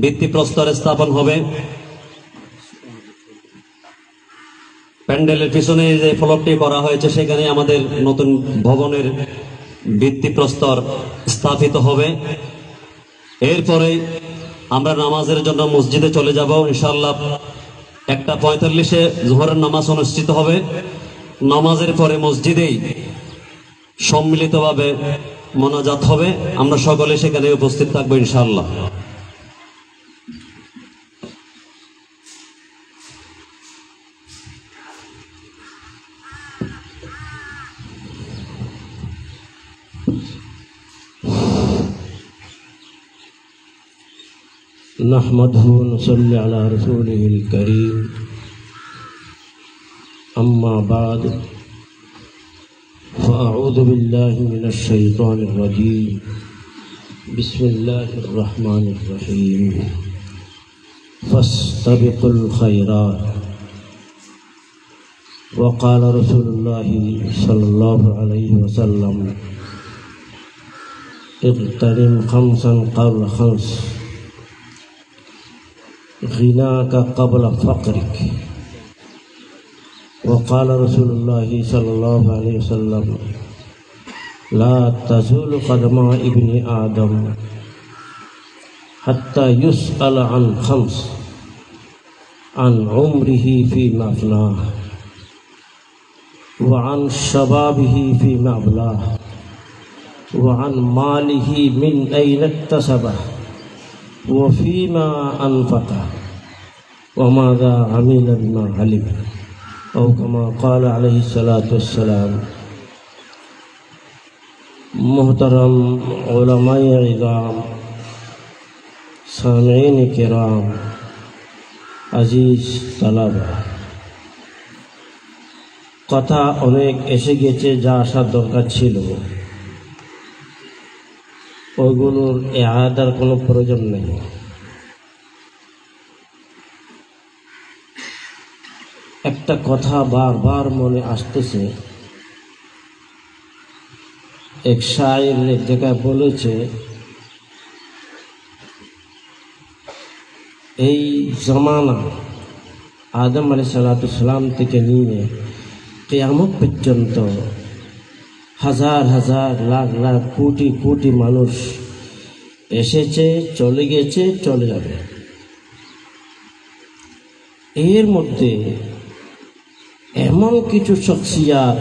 ভিত্তিপ্রস্তর স্থাপন হবে। প্যান্ডেলের পিছনে যে ফলকটি করা হয়েছে সেখানে আমাদের নতুন ভবনের ভিত্তিপ্রস্তর স্থাপিত হবে। এরপরে আমরা নামাজের জন্য মসজিদে চলে যাব ইনশাআল্লাহ। 1:45-এ জোহরের নামাজ অনুষ্ঠিত হবে। নামাজের পরে মসজিদেই সম্মিলিতভাবে মোনাজাত হবে। আমরা সকলে সেখানে উপস্থিত থাকবো ইনশাআল্লাহ। نحمده ونصلي على رسوله الكريم أما بعد فأعوذ بالله من الشيطان الرجيم بسم الله الرحمن الرحيم فاستبقوا الخيرات وقال رسول الله صلى الله عليه وسلم اغتنم خمسا قبل خمس غناك قبل فقرك. وقال رسول الله صلى الله عليه وسلم لا تزول قدم ابن آدم حتى يسأل عن خمس: عن عمره فيما أفناه، وعن شبابه فيما أبلاه، وعن ماله من أين اكتسبه، وفيما أنفقه، وماذا عمل بما علم، أو كما قال عليه الصلاة والسلام. محترم علماء इज़ाम, सामीन किराम, আজিজ তালাবা, কথা অনেক এসে গেছে, যা আসার দরকার ছিল ওইগুলোর ইআদার কোনো প্রয়োজন নেই। একটা কথা বারবার মনে আসতেছে। এক শায়ের এক জায়গায় বলেছে, এই জমানা আদম আলাইহিসসালাম থেকে নিয়ে কিয়ামত পর্যন্ত হাজার হাজার লাখ লাখ কোটি কোটি মানুষ এসেছে, চলে গেছে, চলে যাবে। এর মধ্যে এমন কিছু শখসিয়াত,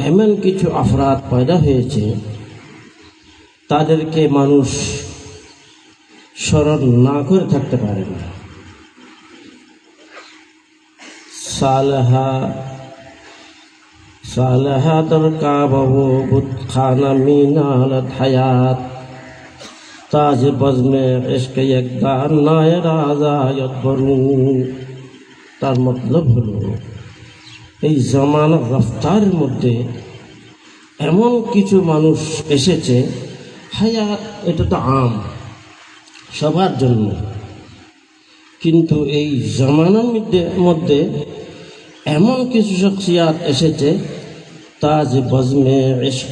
এমন কিছু আফরাদ পয়দা হয়েছে, তাদেরকে মানুষ স্মরণ না করে থাকতে পারে না। সালাহাতর কাবাবু বুতখানা মিনালত হায়াত তাজ বজমে ইশকে একদার নায় রাজায়ত বরুন। তার মতলব হলো, এই জামানার রফতারের মধ্যে এমন কিছু মানুষ এসেছে, হায়াত এটা তো আম সবার জন্য, কিন্তু এই জামানার মধ্যে এমন কিছু শখসিয়াত এসেছে, তাজ বজমে ইশক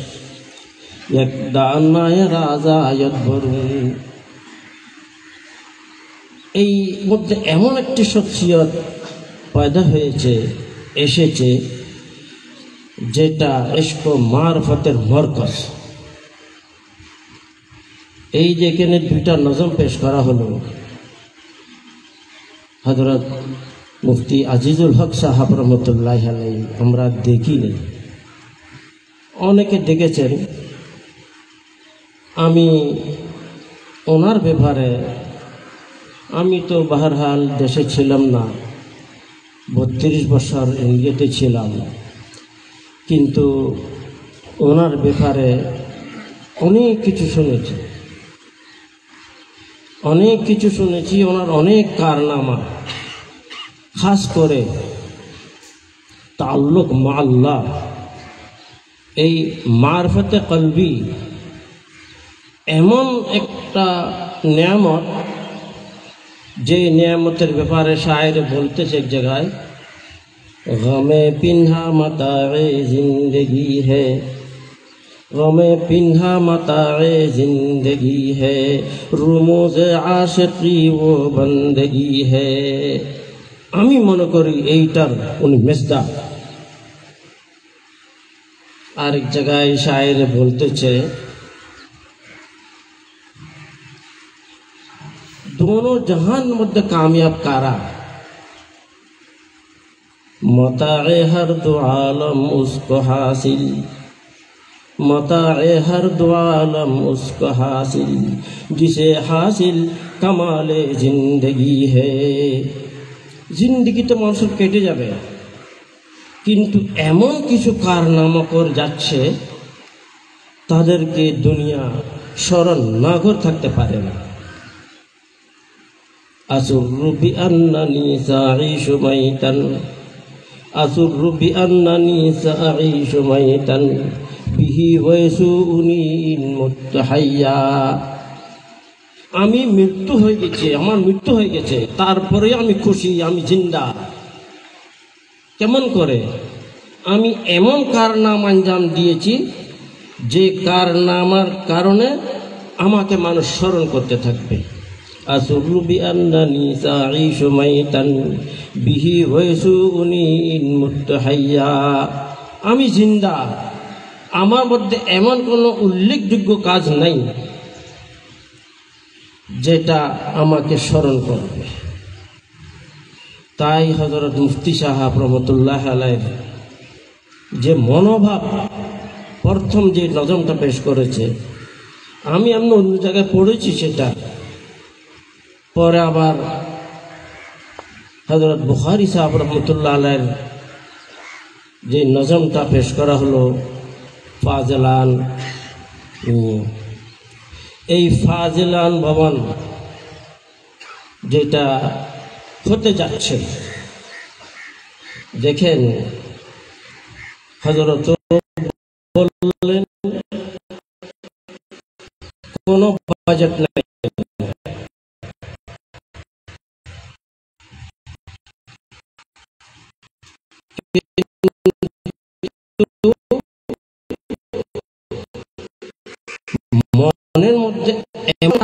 একদানায় রাজায়ত বরুন। এই মধ্যে এমন একটি শখসিয়ত পয়দা হয়েছে, এসেছে, যেটা ইশক ও মারফতের মরকজ। এই যেখানে দুইটা নজম পেশ করা হলো, হযরত মুফতি আজিজুল হক সাহাব রহমতুল্লাহ আলাইহি, আমরা দেখিনি, অনেকে দেখেছেন। আমি ওনার ব্যাপারে, আমি তো বাহরহাল দেশে ছিলাম না, 32 বছর ইন্ডিয়াতে ছিলাম, কিন্তু ওনার ব্যাপারে অনেক কিছু শুনেছি, অনেক কিছু শুনেছি। ওনার অনেক কারনামা, খাস করে তাল্লুক মা আল্লাহ, এই মারফতে কলবি এমন একটা নিয়ামত, যে নিয়ামতের ব্যাপারে শায়ের বলতেছে এক জায়গায়, গমে পিনহা মাতায়ে জিন্দগি হে, গমে পিনহা মাতায়ে জিন্দগি হে, রুমুজে আশিকি ও বন্দগি হে। আমি মনে করি এইটার উনি মেজদাক। আরেক জায়গায় শায়ের বলতেছে, दोनों जहान मध्य कामयाब कारा, मताए हर दो आलम उसको हासिल, मताए हर दो आलम उसको हासिल, जिसे हासिल कमाले जिंदगी है। जिंदगी तो মানুষের কেটে যাবে, কিন্তু এমন কিছু কারনামা করে যাচ্ছে, তাদেরকে দুনিয়া স্মরণ না করে থাকতে পারে না। আসুরু বিআন্নানি সাঈশু মাইতান, আসুরু বিআন্নানি সাঈশু মাইতান, বিহি ওয়াসুনি মুত্তাহাইয়া। আমি মৃত্যু হয়ে গেছে, আমার মৃত্যু হয়ে গেছে, তারপরে আমি খুশি, আমি জিন্দা। কেমন করে? আমি এমন কারনামা আঞ্জাম দিয়েছি যে কারনামার কারণে আমাকে মানুষ স্মরণ করতে থাকবে। আসরু বিআন্নানি সাঈশু মাইতান বিহি ওয়াসুনি ইন মুত্তাহাইয়া, আমি জিন্দা, আমার মধ্যে এমন কোনো উল্লেখযোগ্য কাজ নাই যেটা আমাকে স্মরণ করবে। তাই হযরত মুফতি সাহেব রহমতুল্লাহ আলাইহ যে মনোভাব প্রথম যে নজমটা পেশ করেছে, আমি অন্য জায়গায় পড়েছি সেটা, পরে আবার হযরত বুখারী সাহেব রহমতুল্লাহ আলাইহ যে নজমটা পেশ করা হলো ফাজিলান, এই ফাজিলান ভবন যেটা হতে যাচ্ছে, দেখেন হযরত বললেন কোনো বাজেট নাই, মনের মধ্যে এমন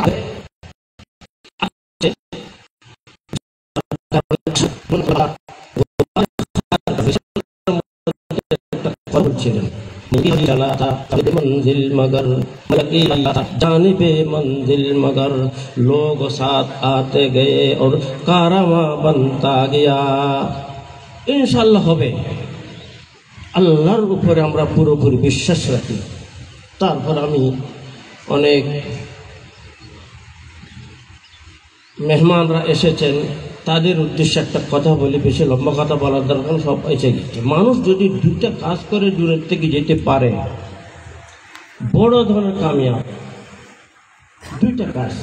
ছিলেন मंजिल मगर जानिबे मंजिल मगर लोग साथ आते गए और कारवां बनता गया। इंशाल्लाह হবে, আল্লাহর উপরে আমরা পুরোপুরি বিশ্বাস রাখি। তারপর আমি অনেক মেহমানরা এসেছেন, তাদের উদ্দেশ্যে একটা কথা বলি, বেশি লম্বা কথা বলার দরকার, সব এসে গেছে। মানুষ যদি দুইটা কাজ করে দূরের থেকে যেতে পারে, বড় ধরনের কামিয়াব। দুইটা কাজ,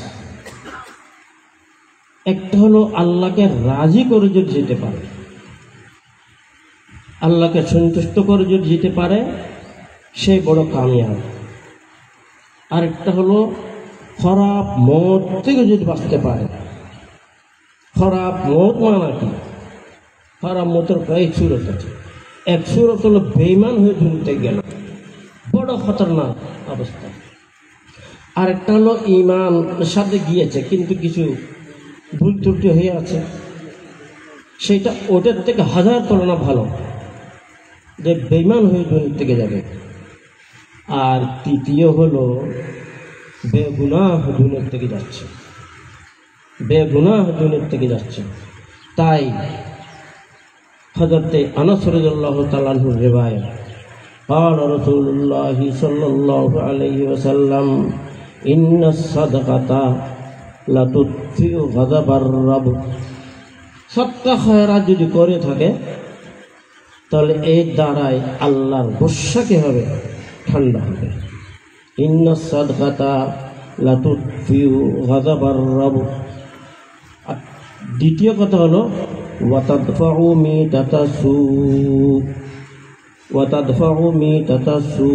একটা হলো আল্লাহকে রাজি করে যদি যেতে পারে, আল্লাহকে সন্তুষ্ট করে যদি যেতে পারে, সেই বড় কামিয়াব। আরেকটা হলো খারাপ মত থেকে যদি বাঁচতে পারে। খারাপ মত মানে কি? খারাপ মতের কয়েক সুরত আছে। এক সুরত হলো বেঈমান হয়ে দুনিতে গেল, বড় খতরনাক অবস্থা। আরেকটা হলো ঈমান সাথে গিয়েছে কিন্তু কিছু ভুল ত্রুটি হয়ে আছে, সেটা ওটার থেকে হাজার তুলনা ভালো যে বেঈমান হয়ে দুনিয়া থেকে যাবে। আর তৃতীয় হলো বেগুনাহ দুনিয়া থেকে যাচ্ছে, বেগুনাহ দুনিয়া থেকে যাচ্ছে। তাই হযরতে আনাস রাদিয়াল্লাহু তাআলা আনহু রিওয়ায়াত, قال رسول الله صلى الله عليه وسلم إن الصدقة لتطفئ غضب الرب। সদকা খয়রাত যদি করে থাকে তাহলে এর দ্বারাই আল্লাহর গুসা কি হবে? ঠান্ডা হবে। ইন্না সাদকাতা লাতুতফিউ গাযাবার রাব। দ্বিতীয় কথা হলো ওয়াতাদফাউ মিতাতাসু, ওয়াতাদফাউ মিতাতাসু,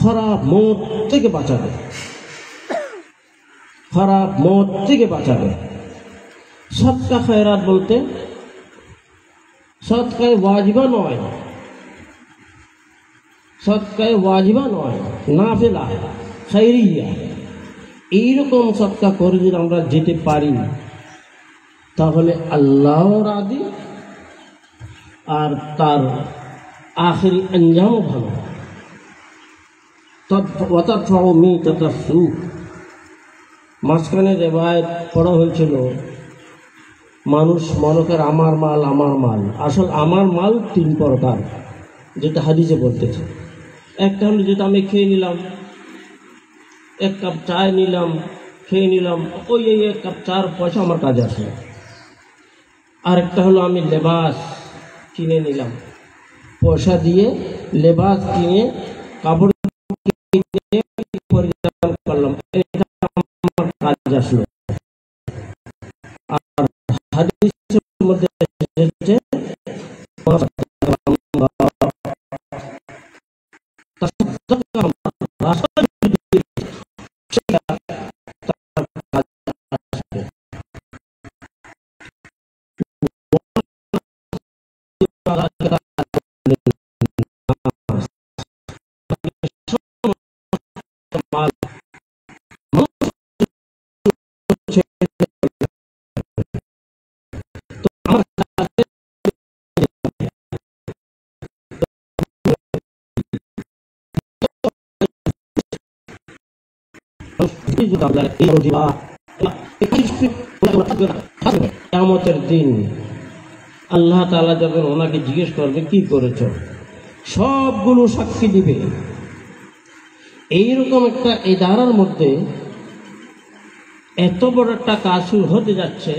খারাপ মত থেকে বাঁচাবে, খারাপ মত থেকে বাঁচাবে। সদকা খয়রাত বলতে সদকায়ে ওয়াজিবা নয়, সদকায়ে ওয়াজিবা নয়, নাফিলা খায়রিয়া। এইরকম সদকা করে যদি আমরা যেতে পারি তাহলে আল্লাহ রাজি, আর তার আখিরি আঞ্জামও ভালো। ওয়াতাদফাউ মিতাতাসু, মাঝখানে রিওয়ায়াত পড়া হয়েছিল, মানুষ মনে করে আমার মাল আমার মাল। আসল আমার মাল তিন প্রকার, যেটা হাদিসে বলতেছে। একটা হলো যেটা আমি খেয়ে নিলাম, এক কাপ চায় নিলাম, খেয়ে নিলাম, ওই এক কাপ চার পয়সা আমার কাজে আসলো। আরেকটা হলো আমি লেবাস কিনে নিলাম, পয়সা দিয়ে লেবাস কিনে কাপড় কিনে পরিধান করলাম, এটা আমার কাজে আসলো। আর হাদিসের মধ্যে এসেছে কিয়ামতের দিন আল্লাহ তাআলা যখন ওনাকে জিজ্ঞেস করবে কি করেছ, সবগুলো সাক্ষী দিবে। এইরকম একটা ইদারার মধ্যে এত বড় একটা কাজ হতে যাচ্ছে,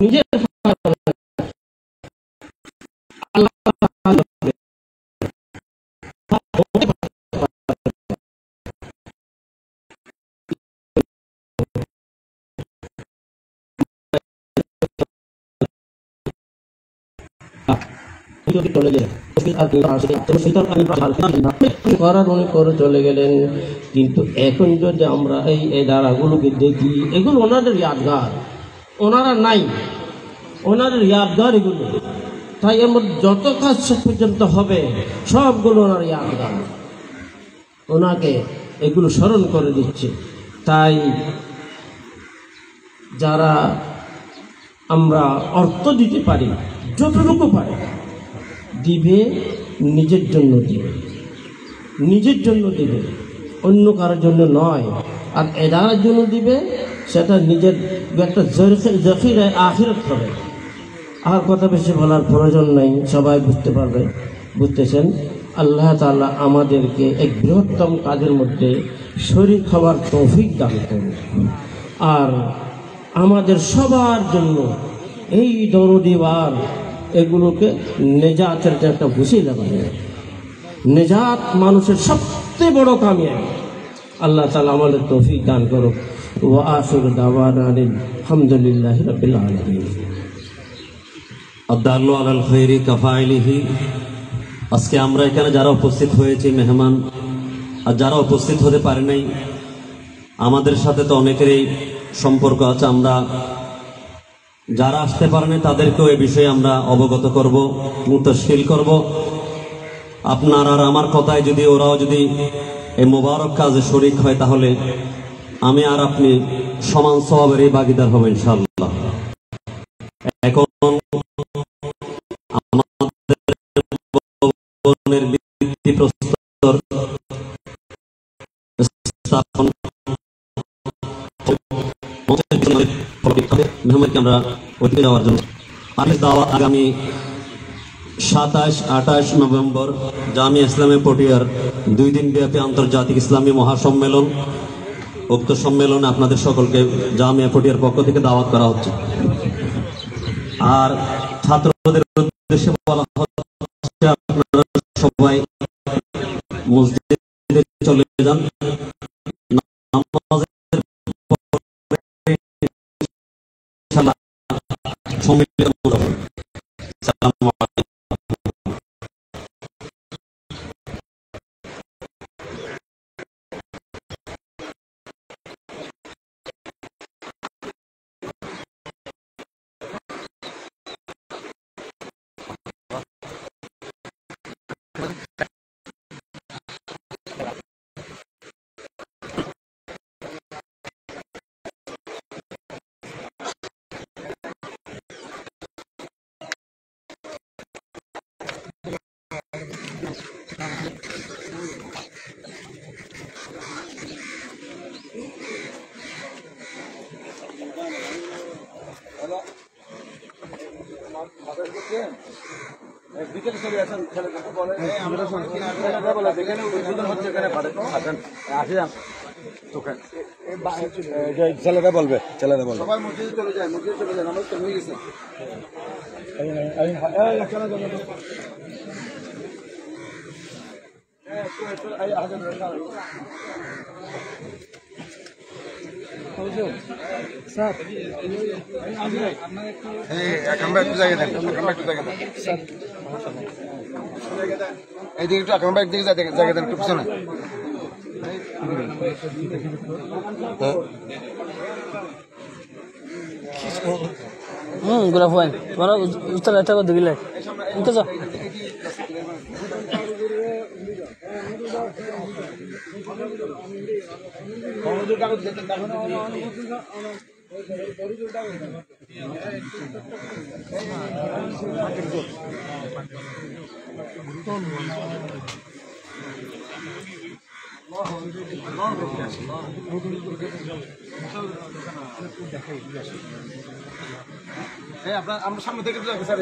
নিজের করে চলে গেলেন। কিন্তু এখন যদি আমরা এই ধারাগুলোকে দেখি, এগুলো ওনাদের ইয়াদগার, ওনারা নাই, ওনাদের ইয়াদগার এগুলো। তাই এর মধ্যে যত কাজ শেষ পর্যন্ত হবে সবগুলো ওনার ইয়াদগার, ওনাকে এগুলো স্মরণ করে দিচ্ছে। তাই যারা আমরা অর্থ দিতে পারি, যতটুকু পারি দিবে, নিজের জন্য দিবে, নিজের জন্য দিবে, অন্য কারোর জন্য নয়। আর এদারার জন্য দিবে, সেটা নিজের একটা জখিরায় আখিরাত হবে। আর কথা বেশি বলার প্রয়োজন নেই, সবাই বুঝতে পারবে, বুঝতেছেন। আল্লাহ তাআলা আমাদেরকে এক বৃহত্তম কাজের মধ্যে শরীক হওয়ার তৌফিক দান করুন। আর আমাদের সবার জন্য এই দরদিবার এগুলোকে নেজাতের যে একটা ওসিলা বানিয়ে, নেজাত মানুষের সবচেয়ে বড় কামিয়াবি। আল্লাহ তাআলা আমাদের তৌফিক দান করুক। ওয়া আখিরু দাওয়ানা আলহামদুলিল্লাহি রাব্বিল আলামিন। আদাল্লু আলাল খায়রি কাফাইলিহি। আজকে আমরা এখানে যারা উপস্থিত হয়েছি মেহমান, আর যারা উপস্থিত হতে পারে নাই, আমাদের সাথে তো অনেকেরই সম্পর্ক আছে। আমরা যারা আসতে পারেনি তাদেরকেও এ বিষয়ে আমরা অবগত করব, মুতাশকিল করব। আপনার আর আমার কথায় যদি ওরাও যদি এই মোবারক কাজে শরীক হয়, তাহলে আমি আর আপনি সমান সওয়াবের এই ভাগীদার হব ইনশাআল্লাহ। এখন আমাদের ভিত্তিপ্রস্তর স্থাপন মেহমানকে আমরা অতিথি যাওয়ার জন্য আগামী 27-28 নভেম্বর জামিয়া ইসলামিয়া পটিয়ার 2 দিন ব্যাপী আন্তর্জাতিক ইসলামী মহাসম্মেলন, উক্ত সম্মেলনে আপনাদের সকলকে জামিয়া পটিয়ার পক্ষ থেকে দাওয়াত করা হচ্ছে। আর ছাত্রদের উদ্দেশ্যে বলা হচ্ছে, আপনারা সবাই মসজিদে চলে যান, ছেলেরা বলবে সবাই মসজিদে চলে যায়, মসজিদে চলে যায়, নামাজ তো হয়ে গেছে। এইদিকে একটু আকাম একদিকে জায়গা দেন, একটু পিছনে। গোলাপ হয় তোমার উত্তর দিলে আপনার আমরা সামনে থেকে স্যার